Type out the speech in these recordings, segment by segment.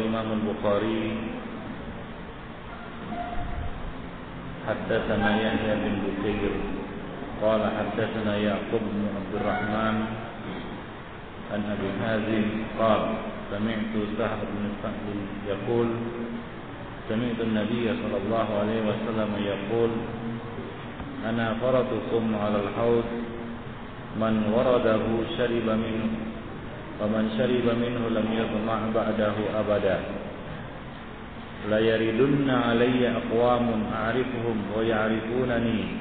Imam Al-Bukhari haddatsana Yahya bin Bukayr qala haddatsana Yaqub bin Abdurrahman an Abi Hazim qala sami'tu Sa'd bin Sa'd yaqul sami'tu an-nabiy sallallahu alaihi wasallam yaqul ana faratukum 'ala al-haud man waradahu shariba minhu wa man shariba minhu lam yadma' ba'dahu abada la yaridunna alayya aqwamun a'rifuhum wa ya'rifunani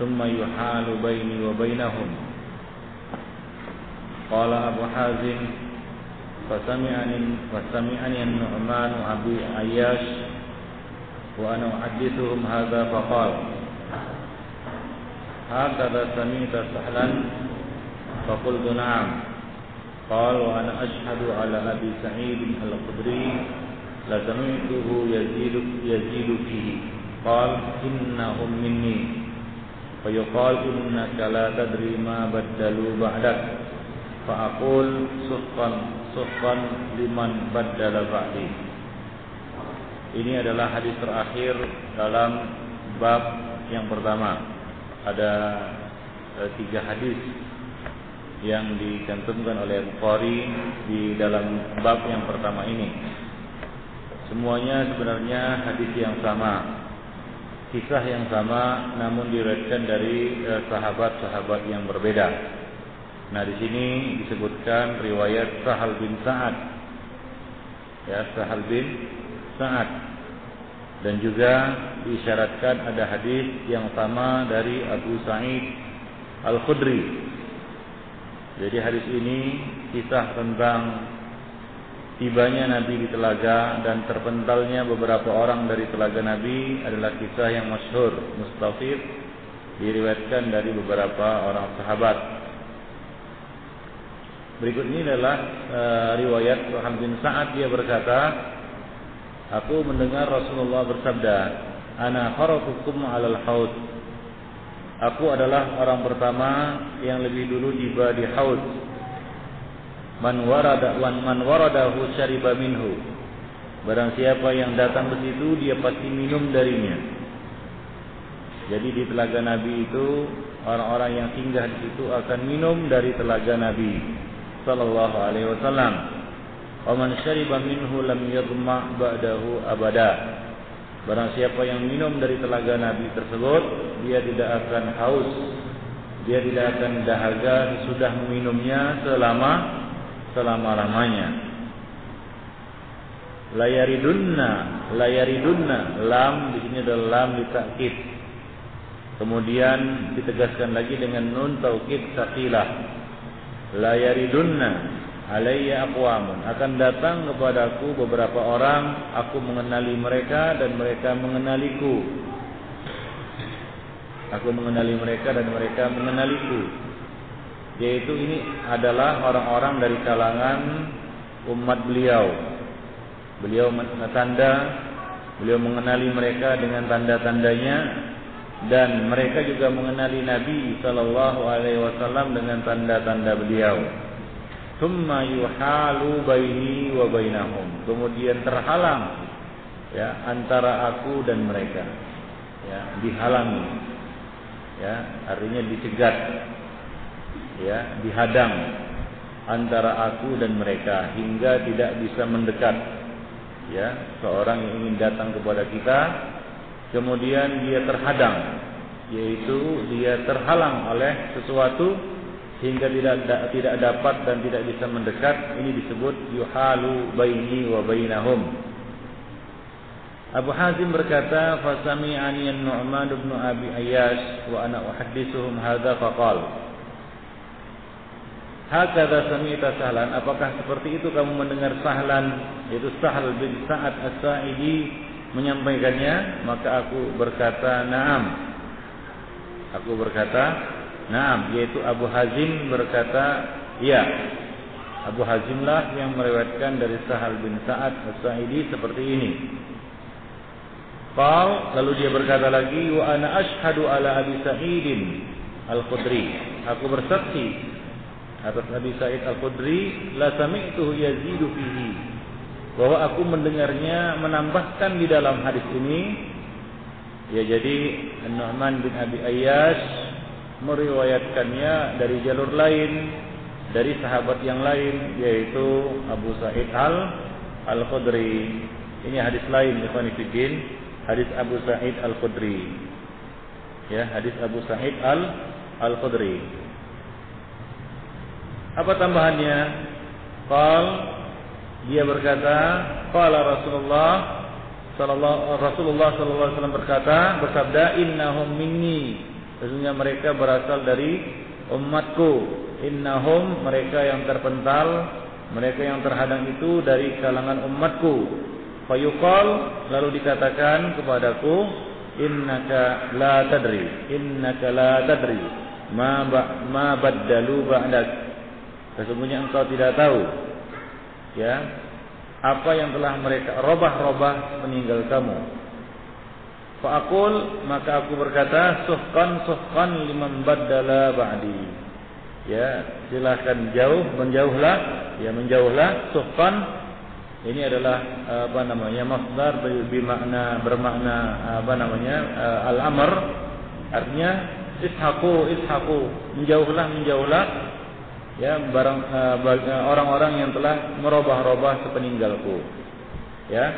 thumma yuhalu baini wa bainahum qala Abu Hazim fasami'ani an-Nu'man Abi Ayyash wa ana uhaddithuhum hadha faqala hakadha sami'ta sahlan faqultu na'am qala wa ana ashhadu ala Abi Sa'id al-Khudri la sami'tuhu yazidu fihi qala innahum minni fa yuqal innaka la tadri ma baddalu ba'dak fa aqul suhqan liman baddala ba'di. Ini adalah hadis terakhir dalam bab yang pertama. Ada 3 hadis yang dicantumkan oleh Bukhari di dalam bab yang pertama ini. Semuanya sebenarnya hadis yang sama, kisah yang sama, namun diriwayatkan dari sahabat-sahabat yang berbeda. Nah, di sini disebutkan riwayat Sahal bin Sa'ad, ya, Sahal bin Sa'ad, dan juga diisyaratkan ada hadis yang sama dari Abu Sa'id Al-Khudri. Jadi hadis ini kisah tentang tibanya Nabi di telaga dan terpentalnya beberapa orang dari telaga Nabi adalah kisah yang masyhur, mustafid, diriwayatkan dari beberapa orang sahabat. Berikut ini adalah riwayat Sahal bin Sa'ad. Dia berkata, aku mendengar Rasulullah bersabda, ana kharatukum 'alal haud. Aku adalah orang pertama yang lebih dulu tiba di haud. Man waradahu syariba minhu. Barang siapa yang datang ke situ dia pasti minum darinya. Jadi di telaga Nabi itu orang-orang yang singgah di situ akan minum dari telaga Nabi sallallahu alaihi wasallam. Wa man syariba minhu lam yadma' ba'dahu abada. Barang siapa yang minum dari telaga Nabi tersebut, dia tidak akan haus, dia tidak akan dahaga sesudah meminumnya selama-lamanya. La yaridunna, lam di sini adalah lam ditakkid. Kemudian ditegaskan lagi dengan nun taukid saqilah. La yaridunna alayya aqwamun, akan datang kepadaku beberapa orang, aku mengenali mereka dan mereka mengenaliku. Aku mengenali mereka dan mereka mengenaliku. Yaitu ini adalah orang-orang dari kalangan umat beliau. Beliau mengenali mereka dengan tanda-tandanya, dan mereka juga mengenali Nabi sallallahu alaihi wasallam dengan tanda-tanda beliau. Tsumma yuhalu baini wa bainahum, kemudian terhalang, ya, antara aku dan mereka, ya, dihalangi, ya, artinya dicegat, ya, dihadang antara aku dan mereka hingga tidak bisa mendekat. Ya, seorang yang ingin datang kepada kita, kemudian dia terhadang, yaitu dia terhalang oleh sesuatu hingga tidak dapat dan tidak bisa mendekat. Ini disebut yuhalu baini wa bainahum. Abu Hazim berkata, fasami'ani an-Nu'man bin Abi Ayyash wa ana uhaddithuhum hadza faqala hakadha sami'ta Sahlan, apakah seperti itu kamu mendengar Sahlan, yaitu Sahal bin Sa'ad As-Sa'idi menyampaikannya? Maka aku berkata na'am. Aku berkata na'am, yaitu Abu Hazim berkata iya. Abu Hazimlah yang meriwayatkan dari Sahal bin Sa'ad As-Sa'idi seperti ini. Lalu dia berkata lagi, wa ana ashhadu ala Abi Sa'idin Al-Khudri, aku bersaksi atas Nabi Sa'id Al-Khudri, la sami'tuhu yazidu fihi, bahwa aku mendengarnya menambahkan di dalam hadis ini. Ya, jadi Nu'man bin Abi Ayyash meriwayatkannya dari jalur lain, dari sahabat yang lain, yaitu Abu Sa'id Al-Khudri. Ini hadis lain, ikhwan fillah, hadis Abu Sa'id Al-Khudri. Ya, hadis Abu Sa'id Al-Khudri. Apa tambahannya? Dia berkata, qala Rasulullah sallallahu alaihi wasallam bersabda, innahum minni, sesungguhnya mereka berasal dari umatku. Innahum, mereka yang terpental, mereka yang terhadang itu dari kalangan umatku. Fayuqal, lalu dikatakan kepadaku, innaka la tadri ma baddalu ba'dak, sesungguhnya engkau tidak tahu, ya, apa yang telah mereka robah-robah meninggal kamu. Fa'aqul, maka aku berkata, suhqan liman baddala ba'di. Ya, silakan menjauhlah, suhqan. Ini adalah masdar bermakna al-amr. Artinya ishaqu, menjauhlah. Ya, orang-orang yang telah merubah-rubah sepeninggalku. Ya.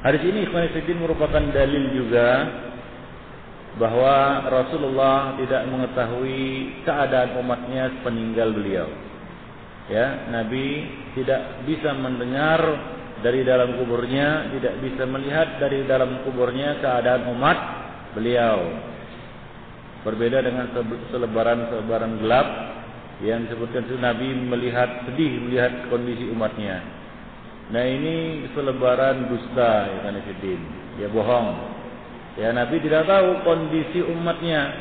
Hadis ini ikhwan fillah merupakan dalil juga bahwa Rasulullah tidak mengetahui keadaan umatnya sepeninggal beliau. Ya, Nabi tidak bisa mendengar dari dalam kuburnya, tidak bisa melihat dari dalam kuburnya keadaan umat beliau. Berbeda dengan selebaran gelap yang disebutkan itu, Nabi sedih melihat kondisi umatnya. Nah, ini selebaran dusta, ya kan, ya, bohong. Ya, Nabi tidak tahu kondisi umatnya,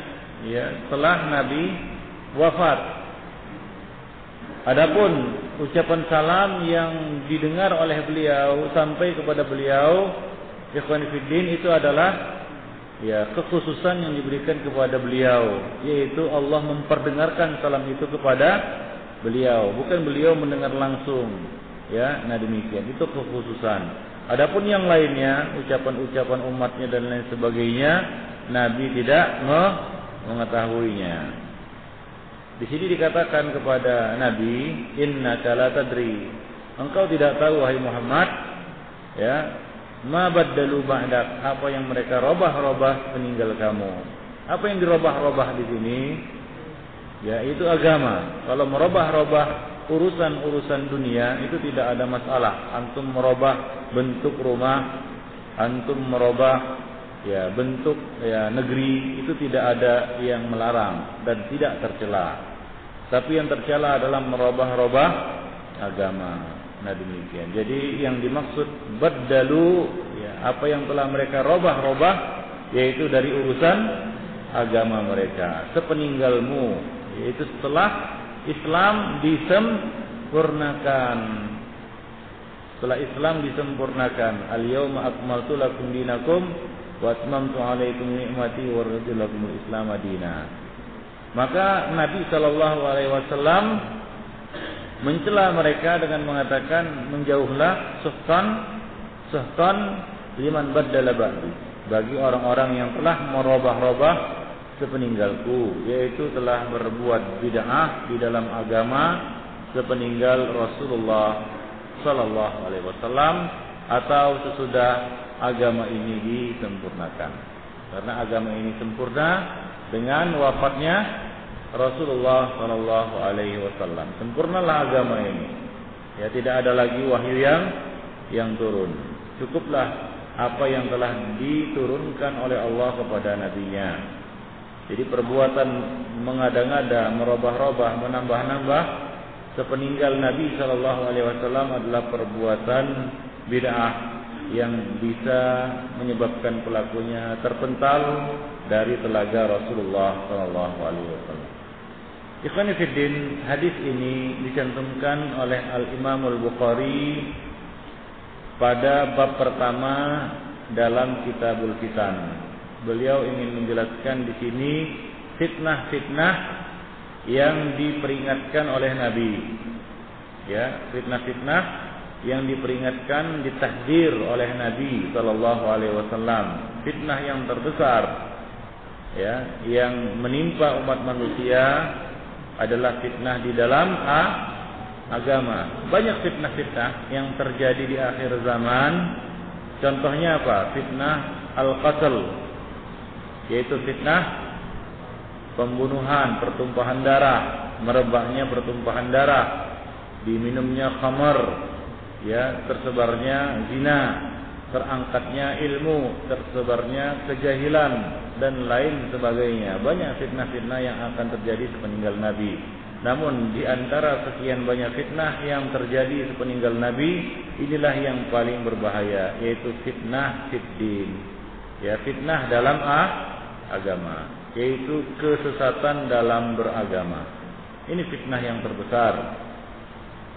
ya, setelah Nabi wafat. Adapun ucapan salam yang didengar oleh beliau sampai kepada beliau, ikhwan fillah, itu adalah, ya, kekhususan yang diberikan kepada beliau, yaitu Allah memperdengarkan salam itu kepada beliau, bukan beliau mendengar langsung. Ya, nah demikian, itu kekhususan. Adapun yang lainnya, ucapan-ucapan umatnya dan lain sebagainya, Nabi tidak mengetahuinya. Di sini dikatakan kepada Nabi, innaka la tadri, engkau tidak tahu wahai Muhammad, ya, ma baddalu ba'dak, apa yang mereka robah-robah peninggal kamu. Apa yang dirobah-robah di sini? Ya, itu agama. Kalau merobah-robah urusan-urusan dunia itu tidak ada masalah. Antum merobah bentuk rumah, antum merobah, ya, bentuk, ya, negeri, itu tidak ada yang melarang dan tidak tercela. Tapi yang tercela adalah merobah-robah agama. Nah demikian. Jadi yang dimaksud baddalu, ya, apa yang telah mereka robah-robah, yaitu dari urusan agama mereka sepeninggalmu, yaitu setelah Islam disempurnakan. Setelah Islam disempurnakan, al-yauma akmaltu lakum dinakum wa atmamtu alaikum ni'mati wa raditu lakumul Islam madina. Maka Nabi sallallahu alaihi wasallam mencela mereka dengan mengatakan, menjauhlah, suhtan liman baddala ba'di, bagi orang-orang yang telah merubah-rubah sepeninggalku, yaitu telah berbuat bid'ah di dalam agama sepeninggal Rasulullah sallallahu alaihi wasallam atau sesudah agama ini disempurnakan. Karena agama ini sempurna dengan wafatnya Rasulullah sallallahu alaihi wasallam. Sempurnalah agama ini. Ya, tidak ada lagi wahyu yang turun. Cukuplah apa yang telah diturunkan oleh Allah kepada nabinya. Jadi perbuatan mengada-ngada, merubah-rubah, menambah-nambah sepeninggal Nabi sallallahu alaihi wasallam adalah perbuatan bid'ah yang bisa menyebabkan pelakunya terpental dari telaga Rasulullah sallallahu alaihi wasallam. Ikhwani fiddin, hadis ini dicantumkan oleh Al-Imam Al-Bukhari pada bab pertama dalam Kitabul Fitan. Beliau ingin menjelaskan di sini fitnah-fitnah yang diperingatkan oleh Nabi. Ya, fitnah-fitnah yang diperingatkan, ditahdzir oleh Nabi sallallahu alaihi wasallam. Fitnah yang terbesar ya yang menimpa umat manusia adalah fitnah di dalam agama. Banyak fitnah-fitnah yang terjadi di akhir zaman. Contohnya apa? Fitnah al-qatl, yaitu fitnah pembunuhan, pertumpahan darah, merebaknya pertumpahan darah, diminumnya khamar, ya, tersebarnya zina, terangkatnya ilmu, tersebarnya kejahilan dan lain sebagainya. Banyak fitnah-fitnah yang akan terjadi sepeninggal Nabi. Namun di antara sekian banyak fitnah yang terjadi sepeninggal Nabi, inilah yang paling berbahaya, yaitu fitnah fiddin. Ya, fitnah dalam agama, yaitu kesesatan dalam beragama. Ini fitnah yang terbesar.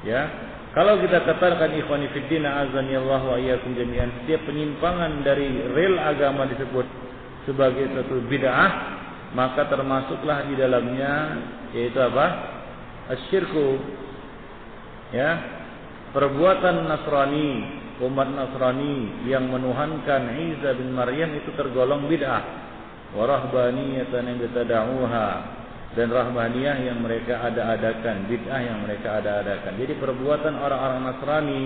Ya, kalau kita katakan ikhwani fiddin azanillahu wa iyyakum jami'an, setiap penyimpangan dari rel agama disebut sebagai suatu bid'ah, maka termasuklah di dalamnya yaitu apa? Asyirku. Ya, perbuatan Nasrani, umat Nasrani yang menuhankan Isa bin Maryam itu tergolong bid'ah. Wa rahbaniyatan yang bitada'uha, dan rahbaniyah yang mereka ada-adakan, bid'ah yang mereka ada-adakan. Jadi perbuatan orang-orang Nasrani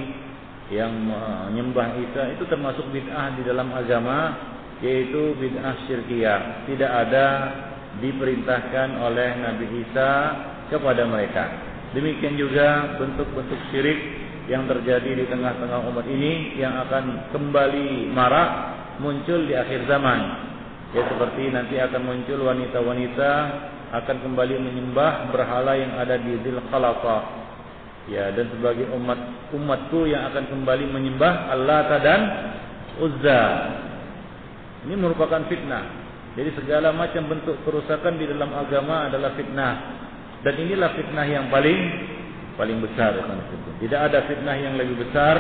yang menyembah Isa itu termasuk bid'ah di dalam agama, yaitu bid'ah syirkiyah. Tidak ada diperintahkan oleh Nabi Isa kepada mereka. Demikian juga bentuk-bentuk syirik yang terjadi di tengah-tengah umat ini yang akan kembali marak muncul di akhir zaman. Ya, seperti nanti akan muncul wanita-wanita akan kembali menyembah berhala yang ada di Dzul Khalafah. Ya, dan sebagai umatku yang akan kembali menyembah Allata dan Uzza. Ini merupakan fitnah. Jadi segala macam bentuk kerusakan di dalam agama adalah fitnah. Dan inilah fitnah yang paling besar. Tidak ada fitnah yang lebih besar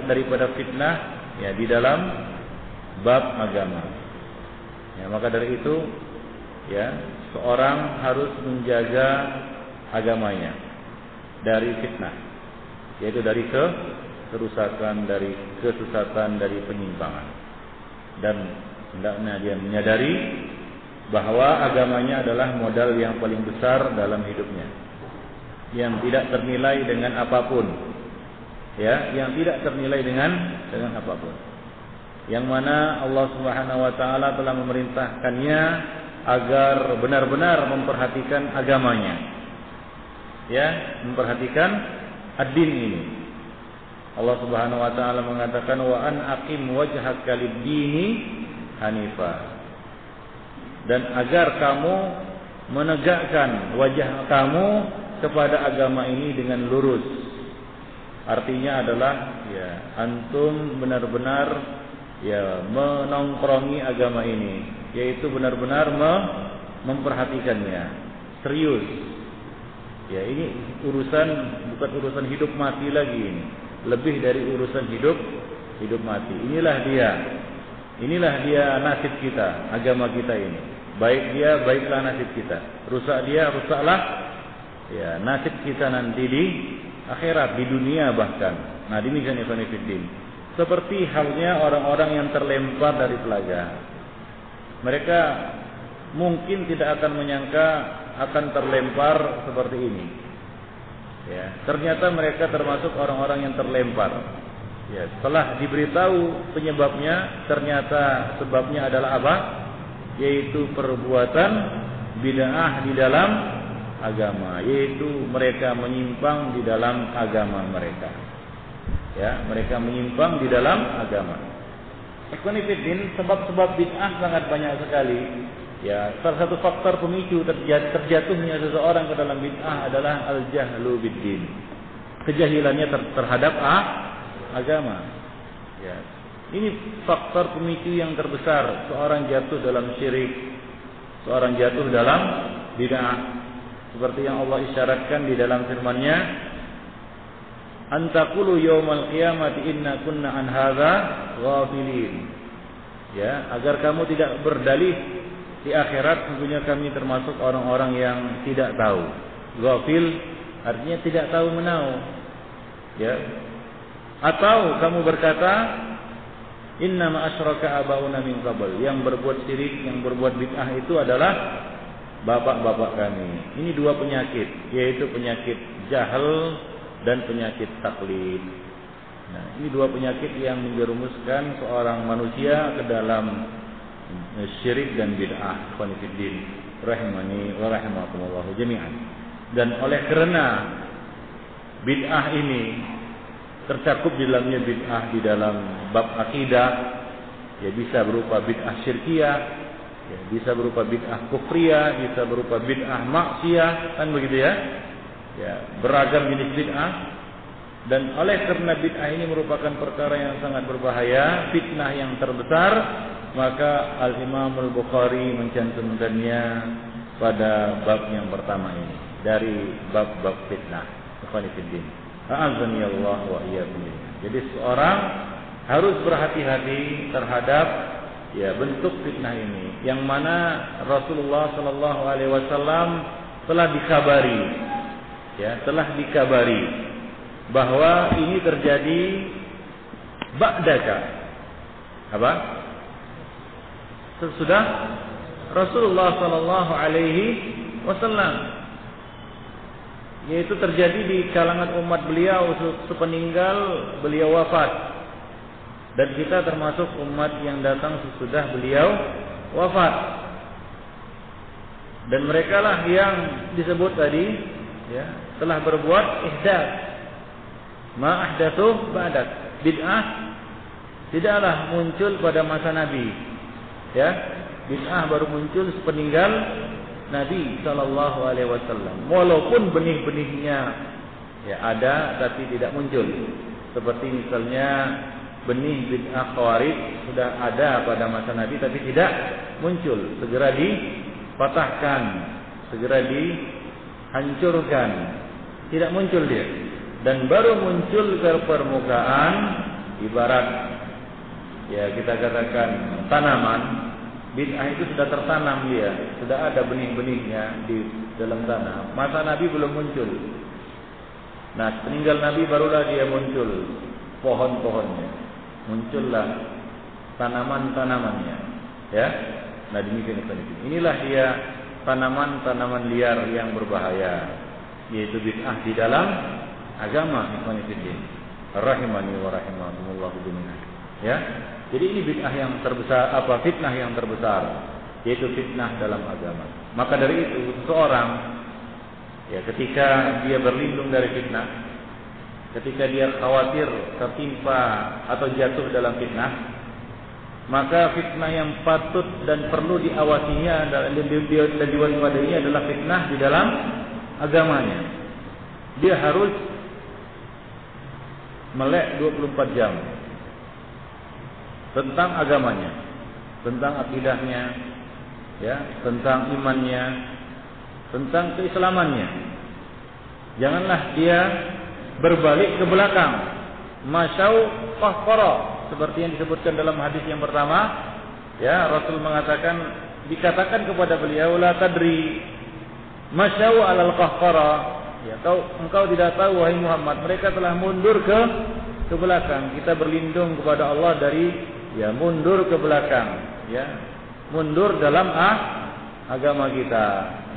daripada fitnah ya di dalam bab agama. Ya, maka dari itu ya, seorang harus menjaga agamanya dari fitnah, yaitu dari kerusakan, dari kesesatan, dari penyimpangan. Dan hendaknya dia menyadari bahwa agamanya adalah modal yang paling besar dalam hidupnya, yang tidak ternilai dengan apapun. Ya, yang tidak ternilai dengan apapun. Yang mana Allah Subhanahu wa taala telah memerintahkannya agar benar-benar memperhatikan agamanya. Ya, memperhatikan ad-din ini. Allah Subhanahu wa taala mengatakan wa an aqim wajhaka lid-dini hanifa. Dan agar kamu menegakkan wajah kamu kepada agama ini dengan lurus. Artinya adalah ya, antum benar-benar ya menongkrongi agama ini, yaitu benar-benar memperhatikannya serius. Ya, ini bukan urusan hidup mati lagi ini. Lebih dari urusan hidup mati. Inilah dia nasib kita, agama kita ini. Baik dia, baiklah nasib kita. Rusak dia, rusaklah ya nasib kita nanti di akhirat, di dunia bahkan. Nah, demikian ikhwan fillah. Seperti halnya orang-orang yang terlempar dari telaga. Mereka mungkin tidak akan menyangka akan terlempar seperti ini. Ya, ternyata mereka termasuk orang-orang yang terlempar. Ya, setelah diberitahu penyebabnya, ternyata sebabnya adalah apa? Yaitu perbuatan bid'ah di dalam agama, yaitu mereka menyimpang di dalam agama mereka. Ya, mereka menyimpang di dalam agama. Ikhwani fiddin, sebab-sebab bid'ah sangat banyak sekali. Ya, salah satu faktor pemicu terjatuhnya seseorang ke dalam bid'ah adalah al-jahlu bid-din. Kejahilannya terhadap agama. Ya. Ini faktor pemicu yang terbesar seorang jatuh dalam syirik, seorang jatuh dalam bid'ah. Seperti yang Allah isyaratkan di dalam firman-Nya, "Antaqulu yaumal qiyamati inna kunna an hadza ghafilin." Ya, agar kamu tidak berdalih di akhirat, tentunya kami termasuk orang-orang yang tidak tahu. Ghafil artinya tidak tahu menahu. Ya, Atau kamu berkata, innama asyraka abauna min qabl, yang berbuat syirik, yang berbuat bid'ah itu adalah bapak-bapak kami. Ini dua penyakit, yaitu penyakit jahal dan penyakit taklid. Nah, ini dua penyakit yang menjerumuskan seorang manusia ke dalam syirik dan bid'ah. Khonifuddin rahimani wa rahimakumullah jami'an. Dan oleh karena bid'ah ini tercakup di dalamnya bid'ah di dalam bab akidah, ya bisa berupa bid'ah syirkiyah, ya bisa berupa bid'ah kufriyah, bisa berupa bid'ah maksiyah, kan begitu ya? Ya, beragam jenis bid'ah. Dan oleh karena bid'ah ini merupakan perkara yang sangat berbahaya, fitnah yang terbesar, maka Al-Imam Al-Bukhari mencantumkannya pada bab yang pertama ini dari bab-bab fitnah. Khonifuddin a'azzani Allah wa iyyakum. Jadi seorang harus berhati-hati terhadap ya bentuk fitnah ini, yang mana Rasulullah sallallahu alaihi wasallam telah dikabari bahwa ini terjadi ba'daka. Apa? Sesudah Rasulullah sallallahu alaihi wasallam, yaitu terjadi di kalangan umat beliau sepeninggal beliau wafat, dan kita termasuk umat yang datang sesudah beliau wafat. Dan mereka lah yang disebut tadi ya, telah berbuat ihdatsy ma ahdatsu ba'dak. Bid'ah tidaklah muncul pada masa Nabi, ya, bid'ah baru muncul sepeninggal Nabi sallallahu alaihi wasallam. Walaupun benih-benihnya ya ada tapi tidak muncul. Seperti misalnya benih bid'ah Khawarij sudah ada pada masa Nabi tapi tidak muncul. Segera dipatahkan, segera dihancurkan. Tidak muncul dia. Dan baru muncul ke permukaan ibarat ya kita katakan tanaman. Bid'ah itu sudah tertanam dia, sudah ada benih-benihnya di dalam tanah. Masa Nabi belum muncul. Nah, peninggal Nabi barulah dia muncul pohon-pohonnya, muncullah tanaman-tanamannya. Ya, nah demikian. Inilah dia tanaman-tanaman liar yang berbahaya, yaitu bid'ah di dalam agama. Rahimani wa rahimakumullah jami'an. Ya. Jadi ini bid'ah yang terbesar, fitnah yang terbesar, yaitu fitnah dalam agama. Maka dari itu seorang ya ketika dia berlindung dari fitnah, ketika dia khawatir tertimpa atau jatuh dalam fitnah, maka fitnah yang patut dan perlu diawasinya dan diwaspadainya adalah fitnah di dalam agamanya. Dia harus melek 24 jam tentang agamanya, tentang akidahnya, ya, tentang imannya, tentang keislamannya. Janganlah dia berbalik ke belakang, masyau qahqara, seperti yang disebutkan dalam hadis yang pertama. Ya, Rasul mengatakan, dikatakan kepada beliau, la tadri masyau alal qahqara. Ya, engkau tidak tahu wahai Muhammad, mereka telah mundur ke belakang. Kita berlindung kepada Allah dari ya mundur ke belakang, ya mundur dalam agama kita.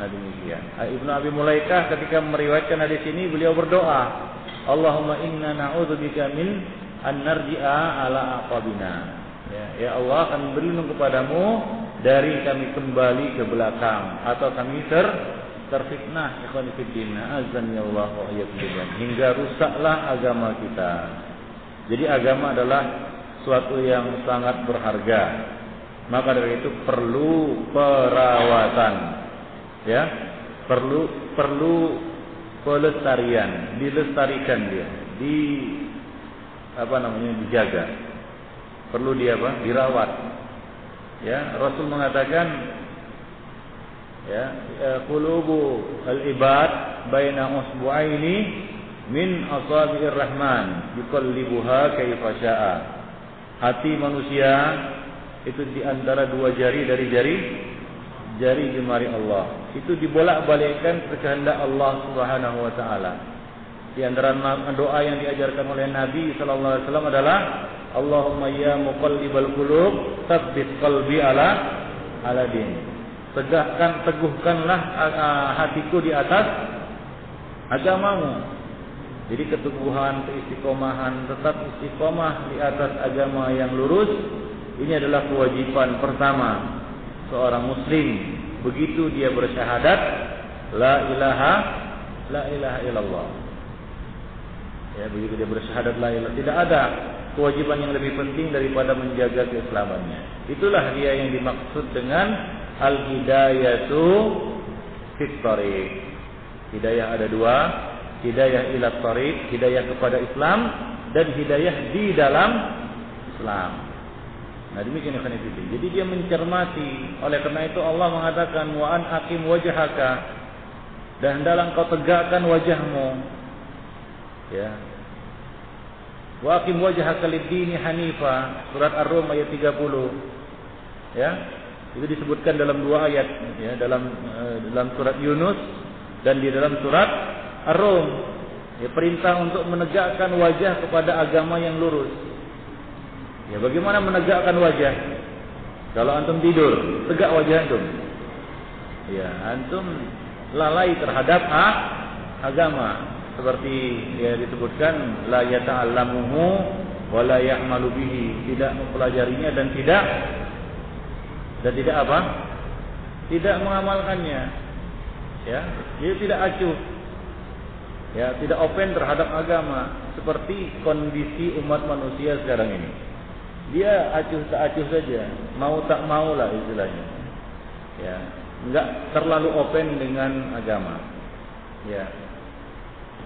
Nah demikian. Ibnu Abi Mulaikah ketika meriwayatkan hadis ini beliau berdoa, Allahumma inna na'udzubika min an narji'a ala aqabina. Ya Allah, kami berlindung kepadamu dari kami kembali ke belakang atau kami terfitnah. Ikhwan fillah, azan ya Allah wa iyyakum, hingga rusaklah agama kita. Jadi agama adalah suatu yang sangat berharga. Maka dari itu perlu perawatan, ya, perlu pelestarian, dilestarikan dia, dijaga. Perlu dirawat. Ya, Rasul mengatakan, ya, qulubu al-ibad baina usbu'aini min asabi'ir rahman yuqallibuha kaifa syaa. Hati manusia itu di antara dua jari dari jari jemari Allah. Itu dibolak-balikkan ke kehendak Allah Subhanahu wa taala. Di antara doa yang diajarkan oleh Nabi sallallahu alaihi wasallam adalah Allahumma ya muqallibal qulub, tsabbit qalbi ala din. Teguhkanlah hatiku di atas agamamu. Jadi keteguhan, keistiqomahan, tetap istiqomah di atas agama yang lurus, ini adalah kewajiban pertama seorang muslim. Begitu dia bersyahadat la ilaha illallah. Ya, begitu dia bersyahadat la ilaha, tidak ada kewajiban yang lebih penting daripada menjaga keislamannya. Itulah dia yang dimaksud dengan al-hidayatu fit thariq. Hidayah ada dua, hidayah ila thariq, hidayah kepada Islam, dan hidayah di dalam Islam. Nah, demikian ikhwan fillah. Jadi dia mencermati. Oleh karena itu Allah mengatakan wa an aqim wajhaka, dan hendaklah engkau tegakkan wajahmu. Ya. Wa aqim wajhaka lid-dini hanifa, surat Ar-Rum ayat 30. Ya. Itu disebutkan dalam dua ayat, ya, dalam surat Yunus dan di dalam surat Ar-Rum. Ya, perintah untuk menegakkan wajah kepada agama yang lurus. Ya, bagaimana menegakkan wajah? Kalau antum tidur, tegak wajah antum. Ya, antum lalai terhadap agama. Seperti ya disebutkan la yata'allamuhu wa la ya'malu bihi, tidak mempelajarinya dan tidak apa? Tidak mengamalkannya. Ya, dia tidak acuh. Ya, tidak open terhadap agama seperti kondisi umat manusia sekarang ini. Dia acuh tak acuh saja, mau tak mau lah istilahnya. Ya, enggak terlalu open dengan agama. Ya.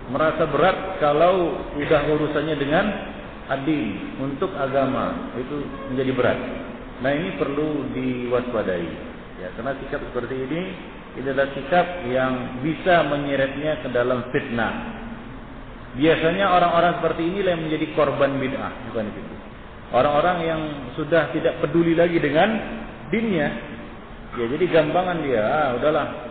Merasa berat kalau sudah urusannya dengan adil untuk agama, itu menjadi berat. Nah, ini perlu diwaspadai. Ya, karena sikap seperti ini adalah sikap yang bisa menyeretnya ke dalam fitnah. Biasanya orang-orang seperti ini yang menjadi korban bid'ah, bukan itu. Orang-orang yang sudah tidak peduli lagi dengan dinnya. Ya, jadi gampangan dia, udahlah.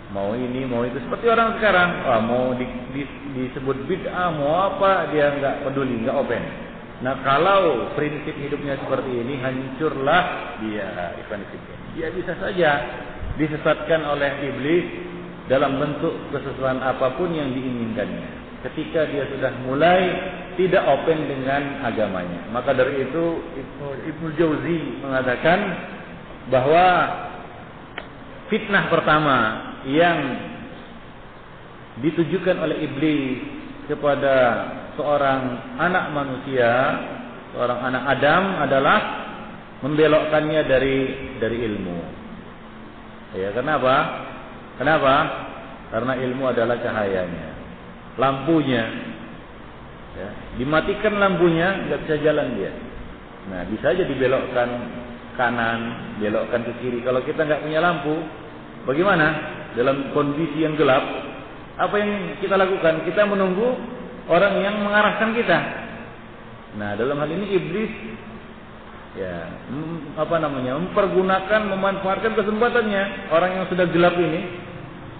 Mau ini, mau itu. Seperti orang sekarang, mau disebut bid'ah, mau apa, dia enggak peduli, enggak open. Nah, kalau prinsip hidupnya seperti ini, hancurlah dia. Dia bisa saja disesatkan oleh iblis dalam bentuk kesesatan apapun yang diinginkannya. Ketika dia sudah mulai tidak open dengan agamanya. Maka dari itu Ibnu Jauzi mengatakan bahwa fitnah pertama yang ditujukan oleh iblis kepada seorang anak manusia, seorang anak Adam adalah membelokkannya dari ilmu. Ya, kenapa? Karena ilmu adalah cahayanya, lampunya. Ya, dimatikan lampunya, nggak bisa jalan dia. Nah, bisa aja dibelokkan kanan, belokkan ke kiri. Kalau kita nggak punya lampu, bagaimana? Dalam kondisi yang gelap, apa yang kita lakukan? Kita menunggu orang yang mengarahkan kita. Nah, dalam hal ini iblis ya, memanfaatkan kesempatannya orang yang sudah gelap ini.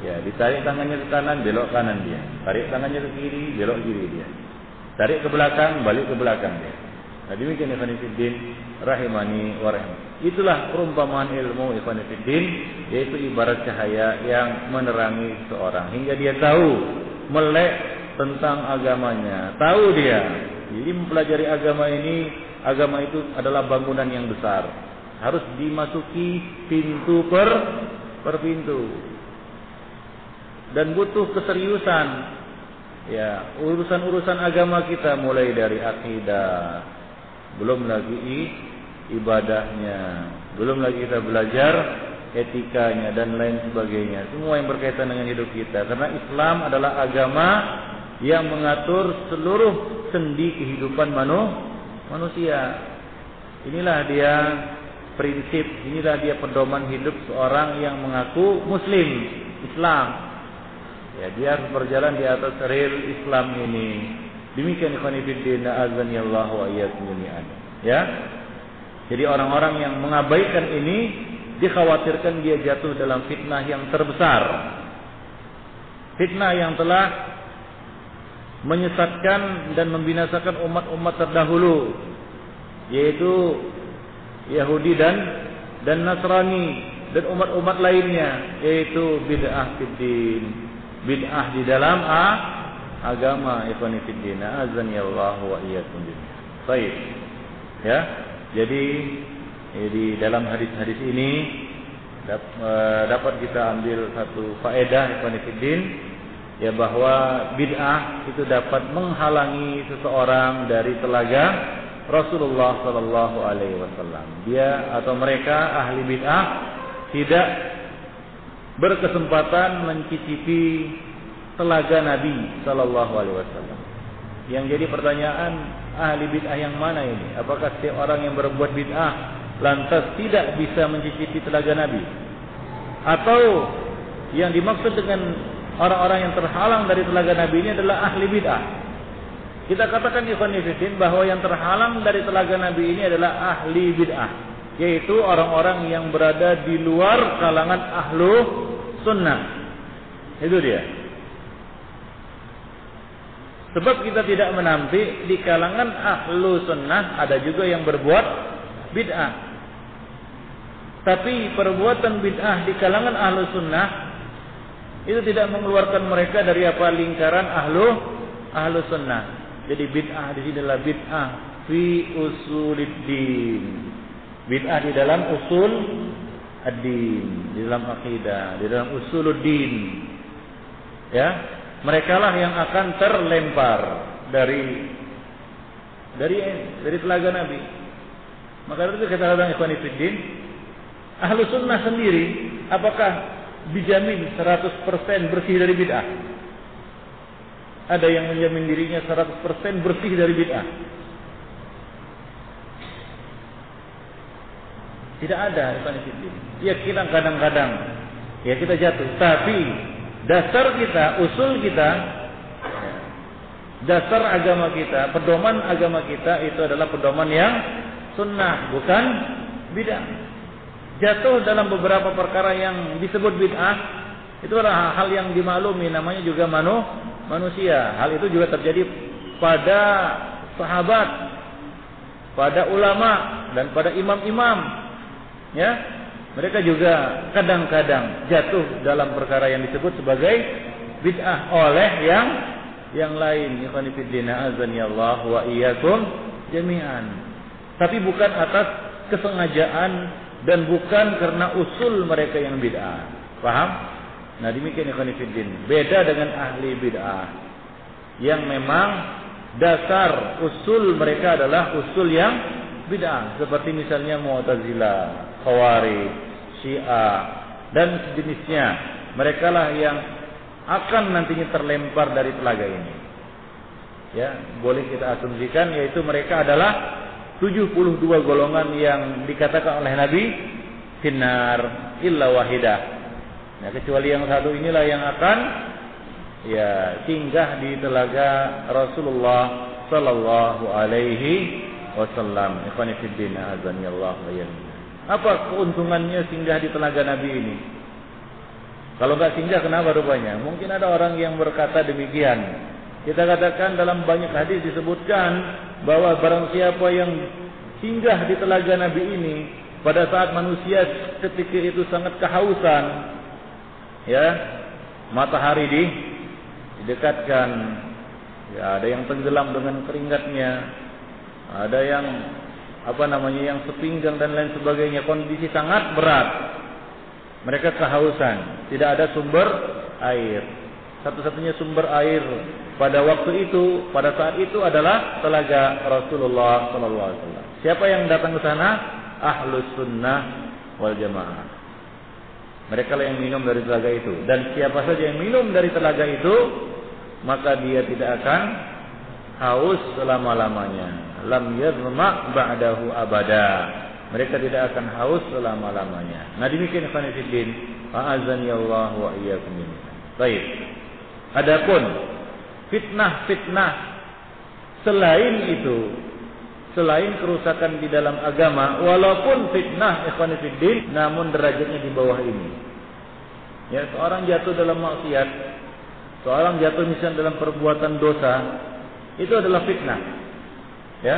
Ya, ditarik tangannya ke kanan, belok kanan dia. Tarik tangannya ke kiri, belok kiri dia. Tarik ke belakang, balik ke belakang dia. Nah, demikian ikhwan fillah rahimani wa rahim. Itulah perumpamaan ilmu ikhwan fillah, yaitu ibarat cahaya yang menerangi seorang hingga dia tahu melek tentang agamanya. Tahu dia. Jadi mempelajari agama ini, agama itu adalah bangunan yang besar. Harus dimasuki pintu per pintu. Dan butuh keseriusan. Ya, urusan-urusan agama kita mulai dari akidah, belum lagi ibadahnya, belum lagi kita belajar etikanya dan lain sebagainya. Semua yang berkaitan dengan hidup kita. Karena Islam adalah agama yang mengatur seluruh sendi kehidupan manusia. Inilah dia prinsip, inilah dia pedoman hidup seorang yang mengaku Muslim, Islam. Ya, dia harus berjalan di atas rel Islam ini. Demikian ikhwan fillah azanillahu wa iyyakum jami'an. Ya. Jadi orang-orang yang mengabaikan ini dikhawatirkan dia jatuh dalam fitnah yang terbesar. Fitnah yang telah menyesatkan dan membinasakan umat-umat terdahulu, yaitu Yahudi dan Nasrani dan umat-umat lainnya, yaitu bid'ah fiddin, bid'ah di dalam agama. Ikhwani fiddin, azanillahu wa iyyakum. Baik. Ya. Jadi di dalam hadis-hadis ini dapat kita ambil satu faedah, ikhwani fiddin, ya, bahwa bid'ah itu dapat menghalangi seseorang dari telaga Rasulullah sallallahu alaihi wasallam. Dia atau mereka ahli bid'ah tidak berkesempatan mencicipi telaga Nabi sallallahu alaihi wasallam. Yang jadi pertanyaan, ahli bid'ah yang mana ini? Apakah setiap orang yang berbuat bid'ah lantas tidak bisa mencicipi telaga Nabi? Atau yang dimaksud dengan orang-orang yang terhalang dari telaga Nabi ini adalah ahli bid'ah? Kita katakan ikhwan fillah bahwa yang terhalang dari telaga Nabi ini adalah ahli bid'ah, yaitu orang-orang yang berada di luar kalangan ahlu sunnah. Itu dia. Sebab kita tidak menampik di kalangan ahlu sunnah ada juga yang berbuat bid'ah. Tapi perbuatan bid'ah di kalangan ahlu sunnah itu tidak mengeluarkan mereka dari lingkaran ahlu sunnah. Jadi bid'ah di sini adalah bid'ah fi usuluddin. Bid'ah di dalam usul ad-din, di dalam akidah, di dalam usuluddin. Ya, mereka lah yang akan terlempar dari telaga Nabi. Maka itu kata orang ikhwan fillah, ahlu sunnah sendiri apakah dijamin 100% bersih dari bid'ah? Ada yang menjamin dirinya 100% bersih dari bid'ah? Tidak ada. Ya, kita kadang-kadang ya kita jatuh, tapi dasar kita, usul kita, dasar agama kita, pedoman agama kita itu adalah pedoman yang sunnah, bukan bid'ah. Jatuh dalam beberapa perkara yang disebut bid'ah itu adalah hal yang dimaklumi, namanya juga manusia. Hal itu juga terjadi pada sahabat, pada ulama dan pada imam-imam. Ya, mereka juga kadang-kadang jatuh dalam perkara yang disebut sebagai bid'ah oleh yang lain. Ikhwani fillah, azanillahu wa iyyakum jami'an. Tapi bukan atas kesengajaan dan bukan karena usul mereka yang bid'ah. Paham? Nah, demikian ikhwan fillah. Beda dengan ahli bid'ah yang memang dasar usul mereka adalah usul yang bid'ah, seperti misalnya Mu'tazilah, Khawarij, Syiah dan sejenisnya. Mereka lah yang akan nantinya terlempar dari telaga ini. Ya, boleh kita asumsikan yaitu mereka adalah 72 golongan yang dikatakan oleh Nabi finnar illa wahidah. Nah, kecuali yang satu inilah yang akan singgah di telaga Rasulullah sallallahu alaihi wasallam. Ikhwan fillah, azanillahu wa iyyakum. Apa keuntungannya singgah di telaga Nabi ini? Kalau enggak singgah kenapa rupanya? Mungkin ada orang yang berkata demikian. Kita katakan dalam banyak hadis disebutkan bahwa barang siapa yang singgah di telaga Nabi ini pada saat manusia ketika itu sangat kehausan, ya, matahari didekatkan, ya, ada yang tenggelam dengan keringatnya, ada yang yang sepinggang dan lain sebagainya, kondisi sangat berat. Mereka kehausan, tidak ada sumber air. Satu-satunya sumber air pada waktu itu, pada saat itu adalah telaga Rasulullah sallallahu alaihi wasallam. Siapa yang datang ke sana? Ahlus sunnah wal jamaah. Mereka lah yang minum dari telaga itu. Dan siapa saja yang minum dari telaga itu, maka dia tidak akan haus selama-lamanya. Lam yazma ba'dahu abada. Mereka tidak akan haus selama-lamanya. Nah, demikian ikhwan fillah, a'azani Allah wa iyyakum. Baik. Adapun fitnah-fitnah selain itu, selain kerusakan di dalam agama, walaupun fitnah ikhwan fillah, namun derajatnya di bawah ini. Ya, seorang jatuh dalam maksiat, Seorang jatuh misalnya dalam perbuatan dosa, itu adalah fitnah. Ya.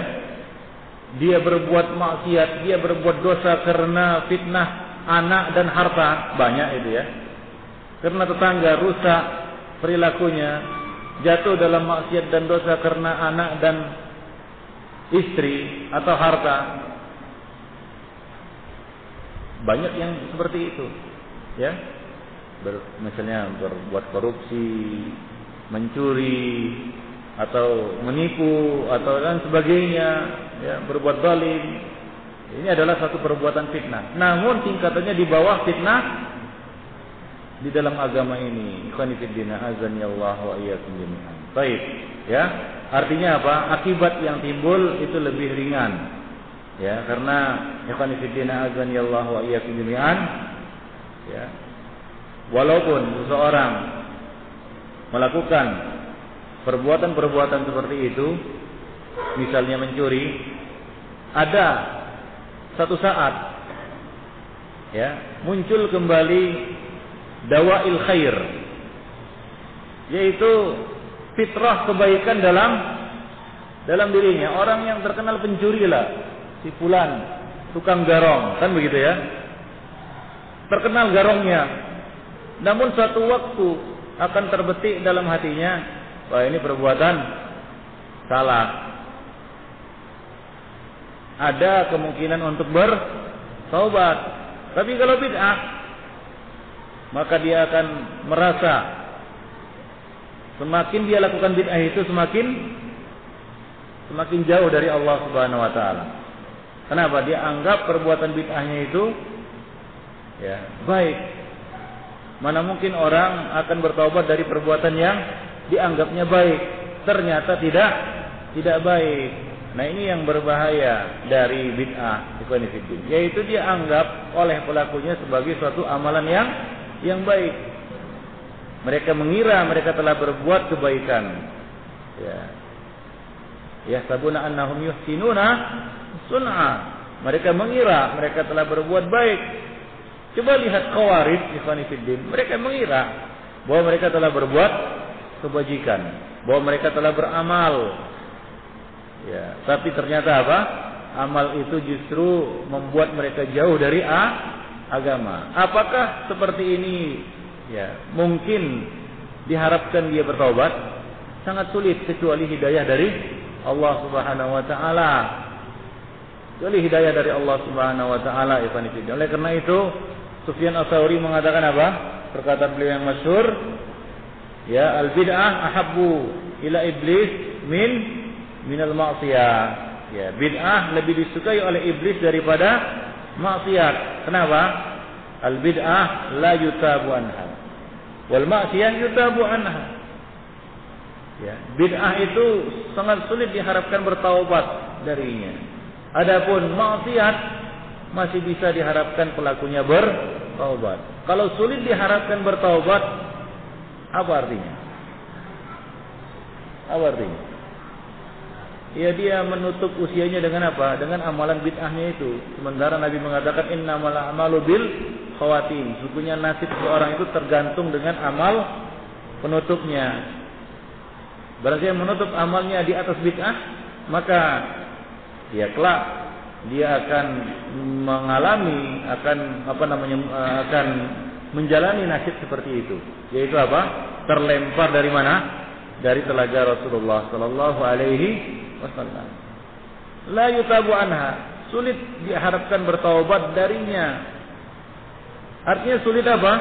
Dia berbuat maksiat, dia berbuat dosa karena fitnah anak dan harta, banyak itu ya. Karena tetangga rusak perilakunya, jatuh dalam maksiat dan dosa karena anak dan istri atau harta. Banyak yang seperti itu, ya. Misalnya berbuat korupsi, mencuri, atau menipu, atau dan sebagainya, ya, berbuat zalim. Ini adalah satu perbuatan fitnah. Namun tingkatannya di bawah fitnah di dalam agama ini. Ikhwani fillah, azani Allah wa iyyakum jami'an. Baik, ya. Artinya apa? Akibat yang timbul itu lebih ringan. Ya, karena ikhwani fillah, azani Allah wa iyyakum jami'an. Ya. Walaupun seseorang melakukan perbuatan-perbuatan seperti itu, misalnya mencuri, ada satu saat ya muncul kembali dawail khair, yaitu fitrah kebaikan dalam dirinya. Orang yang terkenal pencuri lah, si fulan, tukang garong, kan begitu ya, terkenal garongnya. Namun suatu waktu akan terbetik dalam hatinya, wah ini perbuatan salah. Ada kemungkinan untuk bertaubat. Tapi kalau bid'ah, maka dia akan merasa semakin dia lakukan bid'ah itu semakin jauh dari Allah Subhanahu wa taala. Kenapa? Dia anggap perbuatan bid'ahnya itu ya baik. Mana mungkin orang akan bertaubat dari perbuatan yang dianggapnya baik, ternyata tidak baik. Nah, ini yang berbahaya dari bid'ah, yaitu dia anggap oleh pelakunya sebagai suatu amalan yang baik. Mereka mengira mereka telah berbuat kebaikan. Ya. Yahsabuna annahum yuhsinuna sun'a. Mereka mengira mereka telah berbuat baik. Coba lihat Khawarij, ikhwani fiddin, mereka mengira bahwa mereka telah berbuat kebajikan, bahwa mereka telah beramal. Ya, tapi ternyata apa? Amal itu justru membuat mereka jauh dari agama. Apakah seperti ini? Ya, mungkin diharapkan dia bertaubat? Sangat sulit kecuali hidayah dari Allah Subhanahu wa taala. Kecuali hidayah dari Allah Subhanahu wa taala, ikhwani fiddin. Oleh karena itu Sufyan Ats-Tsauri mengatakan apa? Perkataan beliau yang masyhur, ya, al-bid'ah ahabbu ila iblis minal ma'siyah. Ya, bid'ah lebih disukai oleh iblis daripada maksiat. Kenapa? Al-bid'ah la yutabu anha, wal ma'siyah yutabu anha. Ya, bid'ah itu sangat sulit diharapkan bertaubat darinya. Adapun maksiat masih bisa diharapkan pelakunya bertaubat. Kalau sulit diharapkan bertaubat, apa artinya? Apa artinya? Ya, dia menutup usianya dengan apa? Dengan amalan bid'ahnya itu. Sementara Nabi mengatakan innamal a'malu bil khawatim. Sesungguhnya nasib seorang itu tergantung dengan amal penutupnya. Barang siapa menutup amalnya di atas bid'ah, maka ya kelak dia akan mengalami, akan menjalani nasib seperti itu. Yaitu apa? Terlempar dari mana? Dari telaga Rasulullah sallallahu alaihi wasallam. La yutabu anha, sulit diharapkan bertaubat darinya. Artinya sulit apa?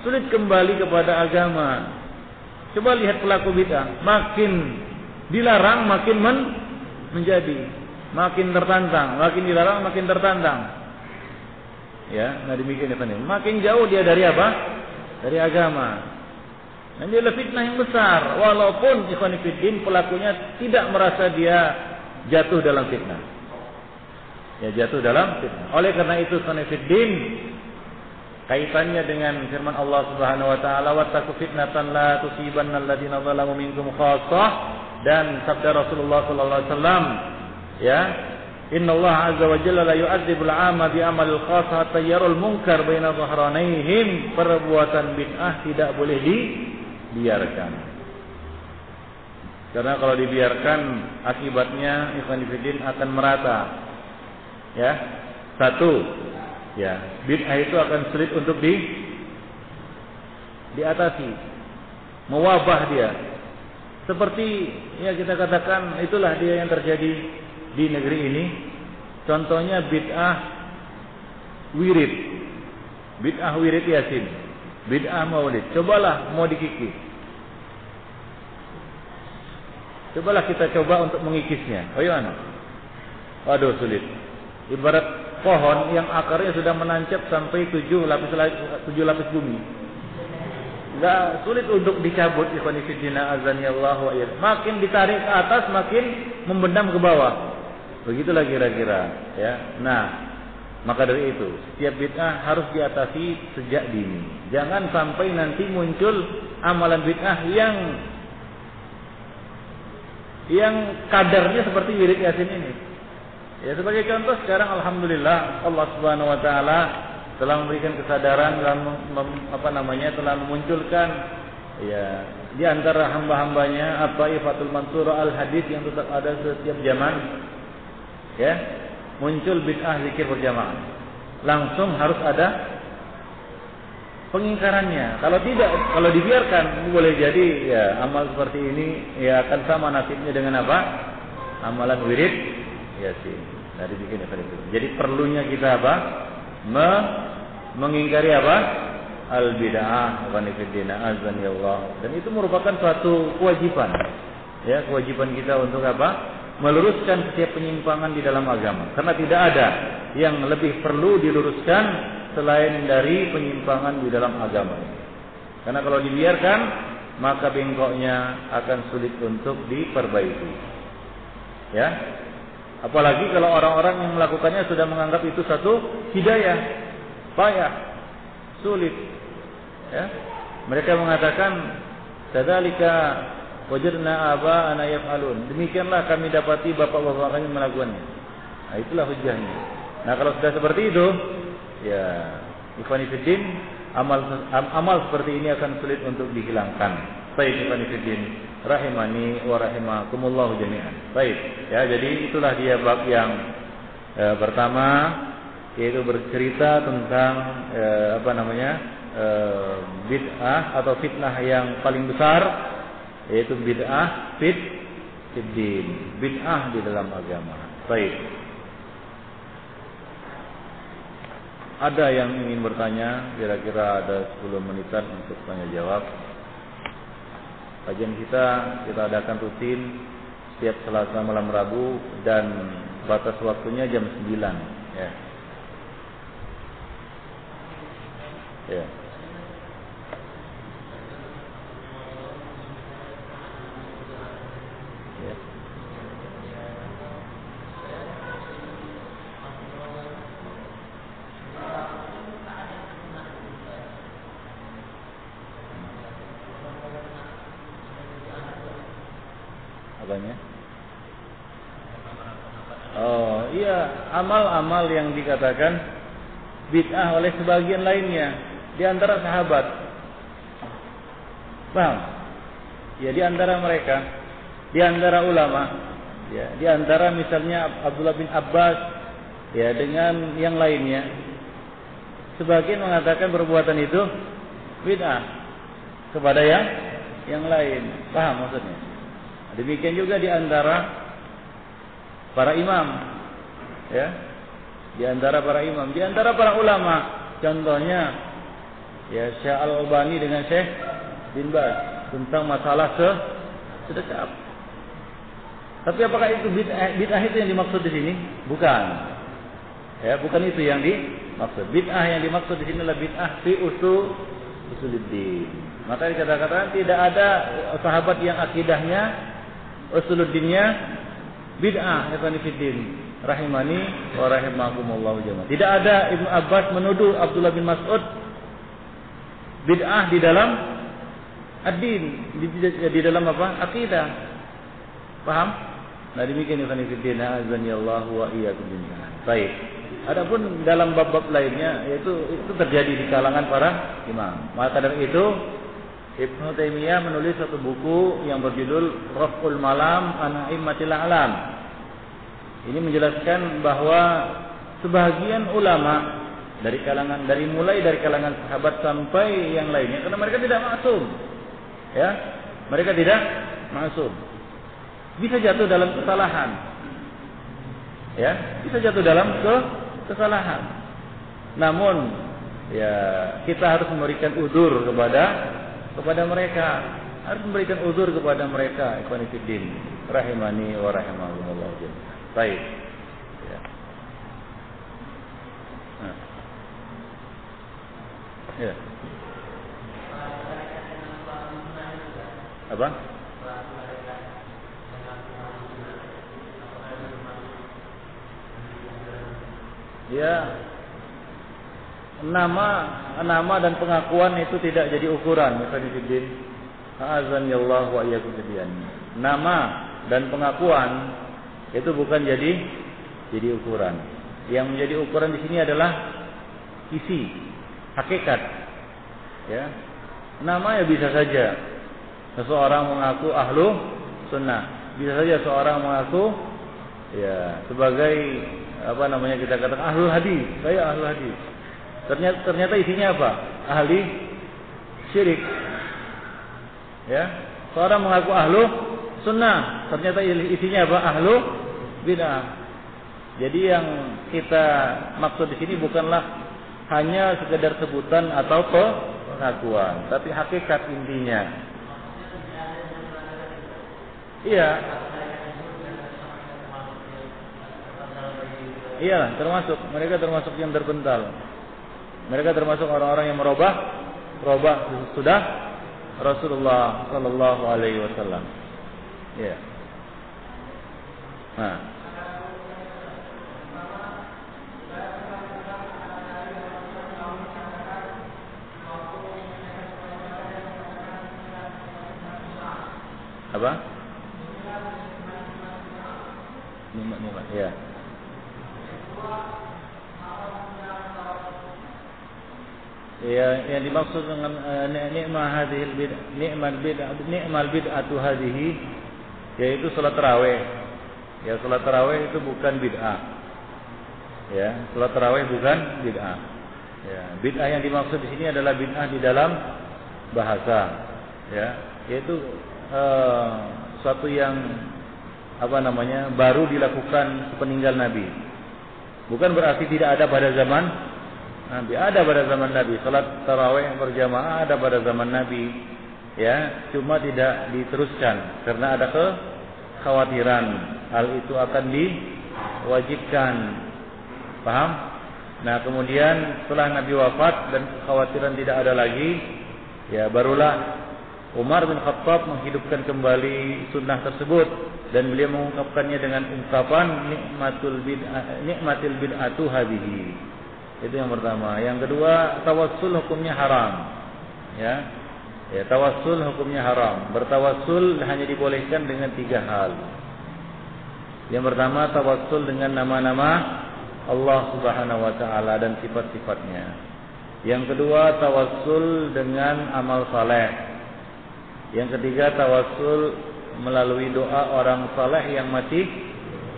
Sulit kembali kepada agama. Coba lihat pelaku bid'ah, makin dilarang makin menjadi, makin tertantang, makin dilarang makin tertantang. Ya, nah demikian ini. Makin jauh dia dari apa? Dari agama. Nah, ini adalah fitnah yang besar. Walaupun ikhwan fillah pelakunya tidak merasa dia jatuh dalam fitnah. Ya, jatuh dalam fitnah. Oleh karena itu ikhwan fillah, kaitannya dengan firman Allah Subhanahu wa taala, wattaqu fitnatan la tusibanna alladziina zalamu minkum khassah, dan sabda Rasulullah sallallahu alaihi wasallam, ya, innallaha azza wa jalla la yu'adzibul 'ama bi amalil khassah hatta yarul munkar baina dhahranaihim. Perbuatan bid'ah tidak boleh biarkan. Karena kalau dibiarkan akibatnya ikhwan fillah akan merata. Ya. Satu, ya, bid'ah itu akan sulit untuk diatasi. Mewabah dia. Seperti ya kita katakan itulah dia yang terjadi di negeri ini. Contohnya bid'ah wirid. Bid'ah wirid Yasin. Bid'ah maulid. Cobalah mau dikikis. Cobalah kita coba untuk mengikisnya. Ayo anak. Waduh sulit. Ibarat pohon yang akarnya sudah menancap sampai 7 lapis bumi. Enggak sulit untuk dicabut ikhwan fillah azanillahu wa iyyakum. Makin ditarik ke atas makin membendam ke bawah. Begitulah kira-kira ya. Nah, maka dari itu setiap bid'ah harus diatasi sejak dini. Jangan sampai nanti muncul amalan bid'ah yang kadarnya seperti wirid Yasin ini. Ya sebagai contoh sekarang alhamdulillah Allah Subhanahu wa taala telah memberikan kesadaran dalam telah memunculkan ya di antara hamba-hambanya At-Taifatul Mansurah Al-Hadis yang tetap ada setiap zaman. Ya, muncul bid'ah zikir berjamaah. Langsung harus ada pengingkarannya. Kalau tidak, kalau dibiarkan boleh jadi ya amal seperti ini ya akan sama nasibnya dengan apa? Amalan wirid Yasin. Nah, dibikin itu. Jadi perlunya kita apa? Mengingkari apa? Al-bid'ah wa nifidina azan ya Allah. Dan itu merupakan suatu kewajiban. Ya, kewajiban kita untuk apa? Meluruskan setiap penyimpangan di dalam agama. Karena tidak ada yang lebih perlu diluruskan selain dari penyimpangan di dalam agama. Karena kalau dibiarkan, maka bengkoknya akan sulit untuk diperbaiki. Ya. Apalagi kalau orang-orang yang melakukannya sudah menganggap itu satu hidayah, payah, sulit. Ya. Mereka mengatakan, "Kadzalika wajadna aba'ana yaf'alun." Demikianlah kami dapati bapak-bapak kami melakukannya. Nah, itulah hujahnya. Nah, kalau sudah seperti itu, ya, ikhwani fiddin, amal seperti ini akan sulit untuk dihilangkan. Baik, ikhwani fiddin, rahimani wa rahimakumullah jami'an. Baik, ya, jadi itulah dia bab yang pertama, yaitu bercerita tentang bid'ah atau fitnah yang paling besar, yaitu bid'ah fiddin, bid'ah di dalam agama. Baik. Ada yang ingin bertanya, kira-kira ada 10 menitan untuk tanya jawab. Kajian kita adakan rutin setiap Selasa malam Rabu dan batas waktunya jam 9 ya. Ya. Ya. Apanya? Oh iya, amal-amal yang dikatakan bid'ah oleh sebagian lainnya di antara sahabat. Paham? Ya, di antara mereka, di antara ulama, ya, di antara misalnya Abdullah bin Abbas, ya, dengan yang lainnya. Sebagian mengatakan perbuatan itu bid'ah kepada yang lain. Paham maksudnya? Demikian juga di antara para imam, ya, di antara para imam, di antara para ulama, contohnya ya Syekh Al-Albani dengan Syekh bin Baz tentang masalah sedekah. Tapi apakah itu bid'ah itu yang dimaksud di sini? Bukan. Ya, bukan itu yang dimaksud. Bid'ah yang dimaksud di sini adalah bid'ah fi usuluddin. Maka dikatakan tidak ada sahabat yang akidahnya usuluddinnya bid'ah, ikhwan fillah rahimani wa rahimakumullah jami'an. Tidak ada Ibnu Abbas menuduh Abdullah bin Mas'ud bid'ah di dalam ad-din, di dalam apa? Akidah. Paham? Nah, demikian ikhwan fillah azanillahu wa iyyakum jami'an. Baik. Adapun dalam bab-bab lainnya, yaitu itu terjadi di kalangan para imam. Maka dari itu Ibnu Taimiyah menulis satu buku yang berjudul Raf'ul Malam an A'immatil A'lam. Ini menjelaskan bahwa sebahagian ulama mulai dari kalangan sahabat sampai yang lainnya, karena mereka tidak maksum. Ya, mereka tidak maksum. Bisa jatuh dalam kesalahan. Ya, bisa jatuh dalam kesalahan. Namun, ya kita harus memberikan udzur kepada mereka, harus memberikan udzur kepada mereka. Ikhwan fillah, rahimani wa rahimakumullah. Baik. Ya. Nah. Ya. Apa? Ya. Nama dan pengakuan itu tidak jadi ukuran, Ikhwan fillah. A'azzanillahu wa iyyakum jami'an. Nama dan pengakuan itu bukan jadi ukuran. Yang menjadi ukuran di sini adalah isi, hakikat. Ya. Nama ya bisa saja seseorang mengaku ahlu sunnah, bisa saja seorang mengaku ya sebagai kita katakan ahlul hadis, saya ahlul hadis. Ternyata isinya apa? Ahli syirik. Ya, seorang mengaku ahlu sunnah, ternyata isinya apa? Ahlu bid'ah. Jadi yang kita maksud di sini bukanlah hanya sekedar sebutan atau pengakuan, tapi hakikat intinya. Iya. Iya, mereka termasuk yang terpental. Mereka termasuk orang-orang yang merubah sudah Rasulullah sallallahu alaihi wasallam. Ya. Nah. Apa? Nikmat, ya. Ya, yang dimaksud dengan ni'mal bid'atu hadhihi, yaitu salat tarawih. Ya, salat tarawih itu bukan bid'ah. Ya, salat tarawih bukan bid'ah. Ya, bid'ah yang dimaksud di sini adalah bid'ah di dalam bahasa. Ya, yaitu suatu yang baru dilakukan sepeninggal Nabi. Bukan berarti tidak ada pada zaman Nabi, ada pada zaman Nabi. Salat tarawih berjamaah ada pada zaman Nabi. Ya, cuma tidak diteruskan karena ada kekhawatiran hal itu akan diwajibkan. Paham? Nah, kemudian setelah Nabi wafat dan kekhawatiran tidak ada lagi, ya barulah Umar bin Khattab menghidupkan kembali sunnah tersebut dan beliau mengungkapkannya dengan ungkapan nikmatil bid'atu hadhihi. Itu yang pertama. Yang kedua, tawassul hukumnya haram. Ya, tawassul hukumnya haram. Bertawassul hanya dibolehkan dengan 3 hal. Yang pertama, tawassul dengan nama-nama Allah Subhanahu wa taala dan sifat-sifatnya. Yang kedua, tawassul dengan amal saleh. Yang ketiga, tawassul melalui doa orang saleh yang masih